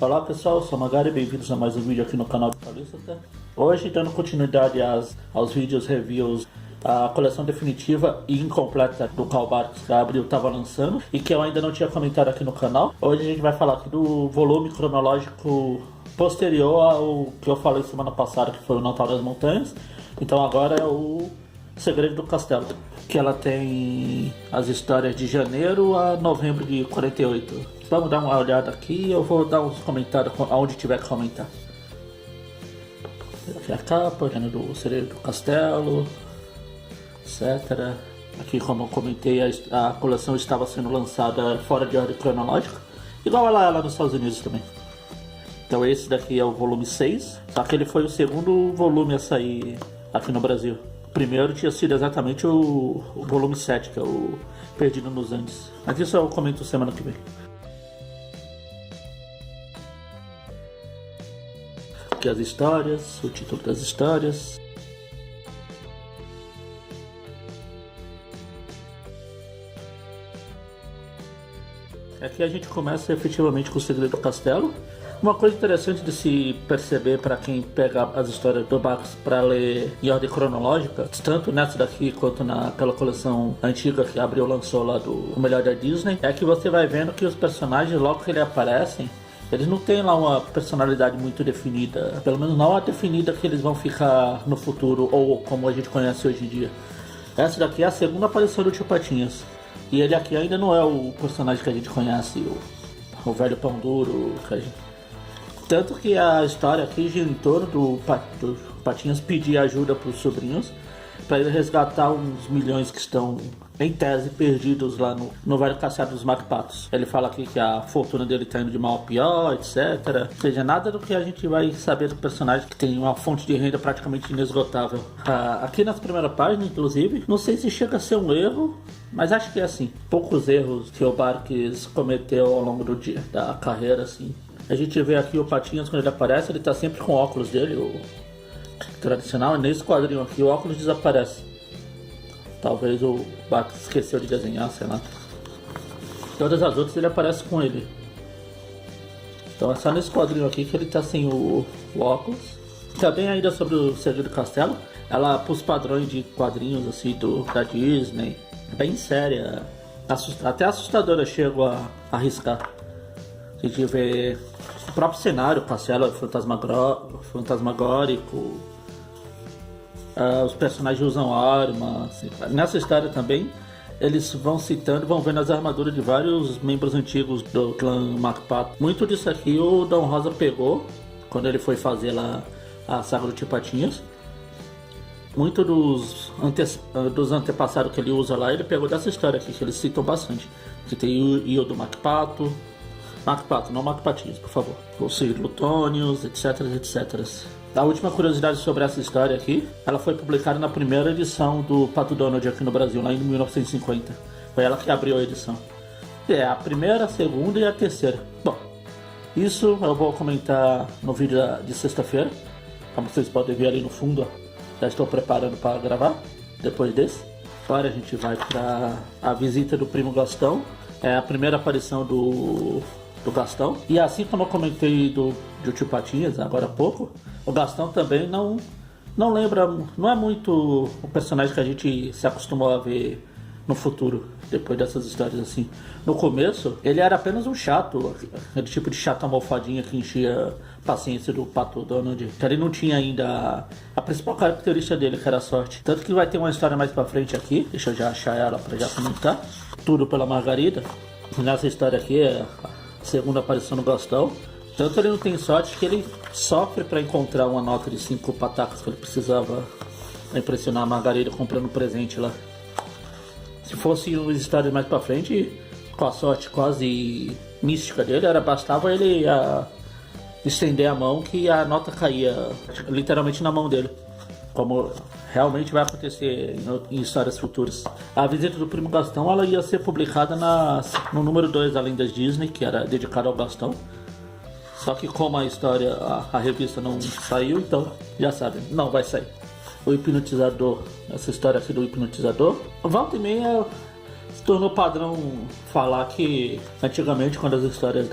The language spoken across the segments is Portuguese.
Olá pessoal, eu sou Magari e bem-vindos a mais um vídeo aqui no canal do Calista. Hoje dando continuidade aos vídeos reviews, a coleção definitiva e incompleta do Karl Barks que a Abril estava lançando e que eu ainda não tinha comentado aqui no canal. Hoje a gente vai falar aqui do volume cronológico posterior ao que eu falei semana passada, que foi o Natal das Montanhas. Então agora é o Segredo do Castelo, que ela tem as histórias de janeiro a novembro de 48. Vamos dar uma olhada aqui, eu vou dar uns comentários aonde tiver que comentar. Aqui a capa, olhando do Segredo do Castelo, etc. Aqui, como eu comentei, a coleção estava sendo lançada fora de ordem cronológica, igual ela é lá nos Estados Unidos também. Então esse daqui é o volume 6, só que ele foi o segundo volume a sair aqui no Brasil. O primeiro tinha sido exatamente o volume 7, que é o Perdido nos Andes. Mas isso eu comento semana que vem. Aqui as histórias, o título das histórias. Aqui a gente começa efetivamente com o Segredo do Castelo. Uma coisa interessante de se perceber para quem pega as histórias do Barks para ler em ordem cronológica, tanto nessa daqui quanto naquela coleção antiga que a Abril lançou lá do O Melhor da Disney, é que você vai vendo que os personagens, logo que eles aparecem, eles não têm lá uma personalidade muito definida, pelo menos não a definida que eles vão ficar no futuro ou como a gente conhece hoje em dia. Essa daqui é a segunda aparição do Tio Patinhas, e ele aqui ainda não é o personagem que a gente conhece, o velho pão duro, que a gente... Tanto que a história aqui gira em torno do Patinhas pedir ajuda para os sobrinhos para ele resgatar uns milhões que estão em tese perdidos lá no Velho Castelo dos Macpatos. Ele fala aqui que a fortuna dele está indo de mal a pior, etc. Ou seja, nada do que a gente vai saber do personagem, que tem uma fonte de renda praticamente inesgotável. Aqui nas primeiras páginas, inclusive, não sei se chega a ser um erro, mas acho que é assim. Poucos erros que o Barks cometeu ao longo do dia, da carreira, assim. A gente vê aqui o Patinhas, quando ele aparece, ele tá sempre com o óculos dele, o tradicional, e nesse quadrinho aqui o óculos desaparece. Talvez o Barks esqueceu de desenhar, sei lá. Todas as outras ele aparece com ele. Então é só nesse quadrinho aqui que ele tá sem o óculos. Também ainda sobre o Segredo do Castelo, ela, pros padrões de quadrinhos assim da Disney, bem séria, até assustadora, chego a arriscar. A gente vê o próprio cenário, o castelo fantasmagórico, os personagens usam armas. Assim. Nessa história também, eles vão citando, vão vendo as armaduras de vários membros antigos do clã Macpato. Muito disso aqui o Dom Rosa pegou, quando ele foi fazer lá a saga do Tio Patinhas. Muito dos antepassados que ele usa lá, ele pegou dessa história aqui, que eles citam bastante. Que tem o Io do Macpato, não Macpatinhas, por favor. Os Lutônios, etc, etc. A última curiosidade sobre essa história aqui, ela foi publicada na primeira edição do Pato Donald aqui no Brasil, lá em 1950. Foi ela que abriu a edição. É a primeira, a segunda e a terceira. Bom, isso eu vou comentar no vídeo de sexta-feira. Como vocês podem ver ali no fundo, já estou preparando para gravar depois desse. Agora a gente vai para a visita do primo Gastão. É a primeira aparição do Gastão. E assim como eu comentei do Tio Patinhas agora há pouco, o Gastão também não lembra, não é muito o personagem que a gente se acostumou a ver no futuro, depois dessas histórias assim. No começo, ele era apenas um chato, aquele tipo de chato almofadinha que enchia a paciência do Pato Donald. Então ele não tinha ainda a principal característica dele, que era a sorte. Tanto que vai ter uma história mais pra frente aqui, deixa eu já achar ela pra já comentar. Tudo pela Margarida. Nessa história aqui é a segunda aparição do Gastão. Tanto ele não tem sorte que ele sofre para encontrar uma nota de 5 patacas que ele precisava pra impressionar a Margarida comprando um presente lá. Se fosse uma história mais pra frente, com a sorte quase mística dele, bastava ele estender a mão que a nota caía literalmente na mão dele. Como realmente vai acontecer em histórias futuras. A visita do primo Gastão, ela ia ser publicada no número 2 da Lendas Disney, que era dedicado ao Gastão. Só que como a história, a revista não saiu, então já sabem, não vai sair. O hipnotizador, essa história aqui do hipnotizador, volta e meia se tornou padrão falar que antigamente, quando as histórias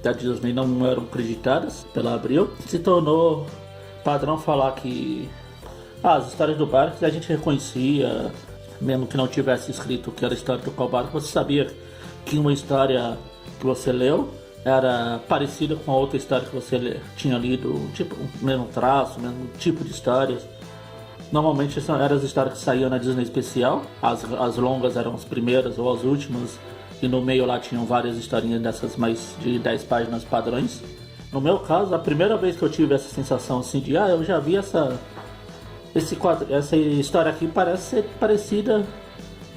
da Disney não eram creditadas pela Abril. Se tornou padrão falar que as histórias do Barks a gente reconhecia, mesmo que não tivesse escrito que era a história do Carl Barks, você sabia que uma história que você leu era parecida com a outra história que você tinha lido, tipo, mesmo traço, mesmo tipo de histórias. Normalmente eram as histórias que saíam na Disney Especial, as longas eram as primeiras ou as últimas, e no meio lá tinham várias historinhas dessas mais de 10 páginas padrões. No meu caso, a primeira vez que eu tive essa sensação assim de eu já vi essa história aqui, parece ser parecida,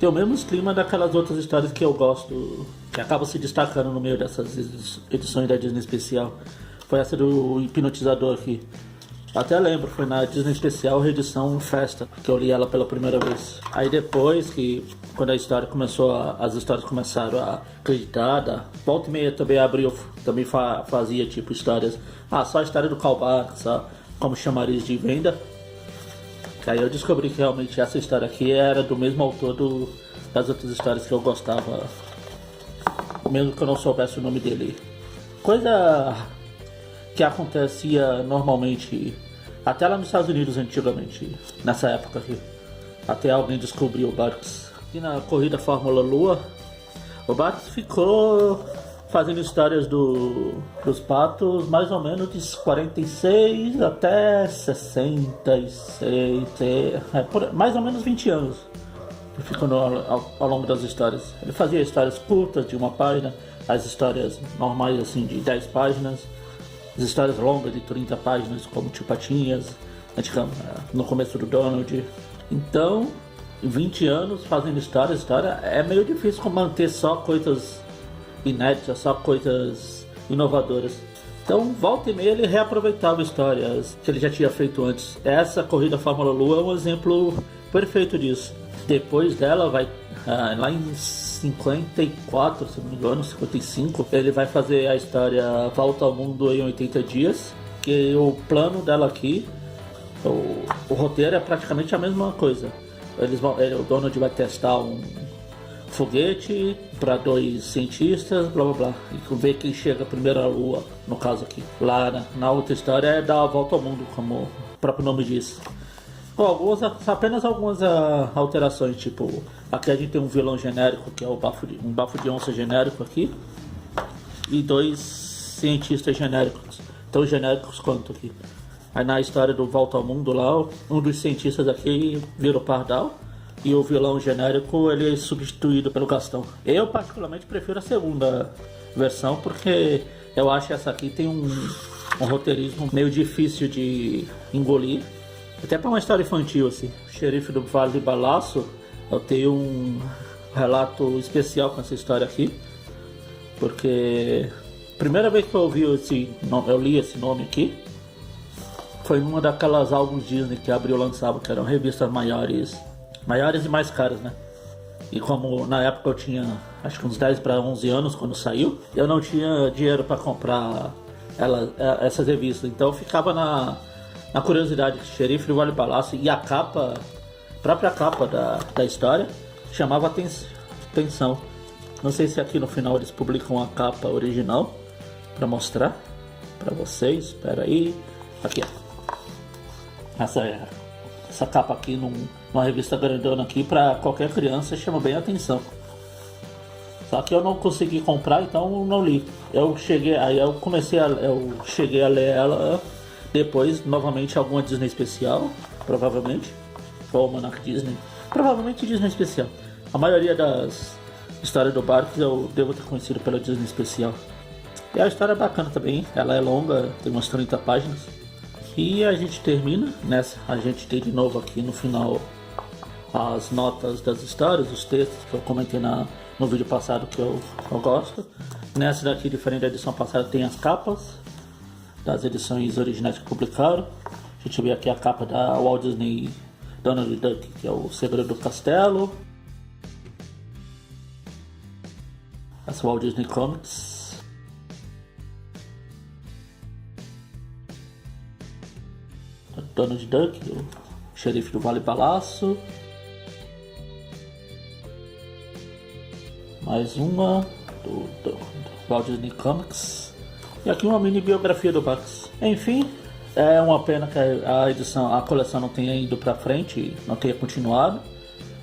tem o mesmo clima daquelas outras histórias que eu gosto, que acabam se destacando no meio dessas edições da Disney Especial. Foi essa do Hipnotizador aqui. Até lembro, foi na Disney Especial, reedição Festa, que eu li ela pela primeira vez. Aí depois quando a história começou, as histórias começaram a acreditar, volta e meia também abriu, também fazia tipo histórias, só a história do Carl Barks, só como chamariz de venda. Aí eu descobri que realmente essa história aqui era do mesmo autor das outras histórias que eu gostava, mesmo que eu não soubesse o nome dele. Coisa que acontecia normalmente até lá nos Estados Unidos antigamente, nessa época aqui, até alguém descobriu o Barks. E na corrida Fórmula Lua, o Barks ficou fazendo histórias dos patos mais ou menos de 46 até 66, mais ou menos 20 anos. Ele ficou ao longo das histórias. Ele fazia histórias curtas de uma página, as histórias normais assim de 10 páginas, as histórias longas de 30 páginas, como Tio Patinhas, no começo do Donald. Então, 20 anos fazendo história é meio difícil manter só coisas inéditas, só coisas inovadoras. Então, volta e meia ele reaproveitava histórias que ele já tinha feito antes. Essa corrida Fórmula Lua é um exemplo perfeito disso. Depois dela, lá em 54, se não me engano, 55, ele vai fazer a história Volta ao Mundo em 80 Dias, que o plano dela aqui, o roteiro é praticamente a mesma coisa. O Donald vai testar um foguete para 2 cientistas, blá blá blá, e ver quem chega primeiro à Lua, no caso aqui. Lá na outra história é dar a volta ao mundo, como o próprio nome diz. Apenas algumas alterações, tipo, aqui a gente tem um vilão genérico, que é um bafo de onça genérico aqui, e 2 cientistas genéricos, tão genéricos quanto aqui. Aí na história do Volta ao Mundo lá, um dos cientistas aqui vira o Pardal, e o vilão genérico ele é substituído pelo Gastão. Eu particularmente prefiro a segunda versão, porque eu acho que essa aqui tem um roteirismo meio difícil de engolir. Até para uma história infantil assim. O Xerife do Vale de Balaço, eu tenho um relato especial com essa história aqui, porque a primeira vez que eu li esse nome aqui foi numa daquelas álbuns Disney que Abril lançava, que eram revistas maiores e mais caras, né? E como na época eu tinha acho que uns 10 para 11 anos quando saiu, eu não tinha dinheiro para comprar essas revistas, então eu ficava na curiosidade que Xerife do Vale do Balaço, e a própria capa da história chamava atenção. Não sei se aqui no final eles publicam a capa original para mostrar para vocês. Espera aí, aqui ó. Essa capa aqui numa revista grandona aqui, para qualquer criança chama bem a atenção. Só que eu não consegui comprar, então não li. Eu cheguei a ler ela depois, novamente, alguma Disney Especial, provavelmente, ou Almanac Disney, provavelmente Disney Especial. A maioria das histórias do Barks eu devo ter conhecido pela Disney Especial. E a história é bacana também, ela é longa, tem umas 30 páginas. E a gente termina nessa, a gente tem de novo aqui no final as notas das histórias, os textos que eu comentei no vídeo passado que eu gosto. Nessa daqui, diferente da edição passada, tem as capas das edições originais que publicaram. A gente vê aqui a capa da Walt Disney Donald Duck, que é o Segredo do Castelo. Essa Walt Disney Comics. Donald Duck, o Xerife do Vale Balaço. Mais uma do Walt Disney Comics. E aqui uma mini biografia do Bugs. Enfim, é uma pena que a coleção não tenha ido pra frente, não tenha continuado.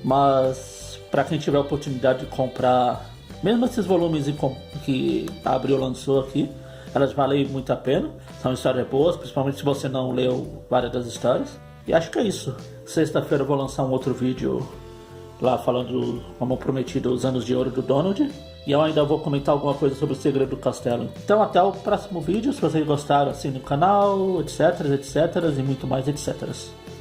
Mas para quem tiver a oportunidade de comprar, mesmo esses volumes que a Abril lançou aqui, elas valem muito a pena. São histórias boas, principalmente se você não leu várias das histórias. E acho que é isso. Sexta-feira eu vou lançar um outro vídeo lá falando, como prometido, os anos de ouro do Donald. E eu ainda vou comentar alguma coisa sobre o segredo do castelo. Então até o próximo vídeo. Se vocês gostaram, assine o canal, etc, etc. E muito mais, etc.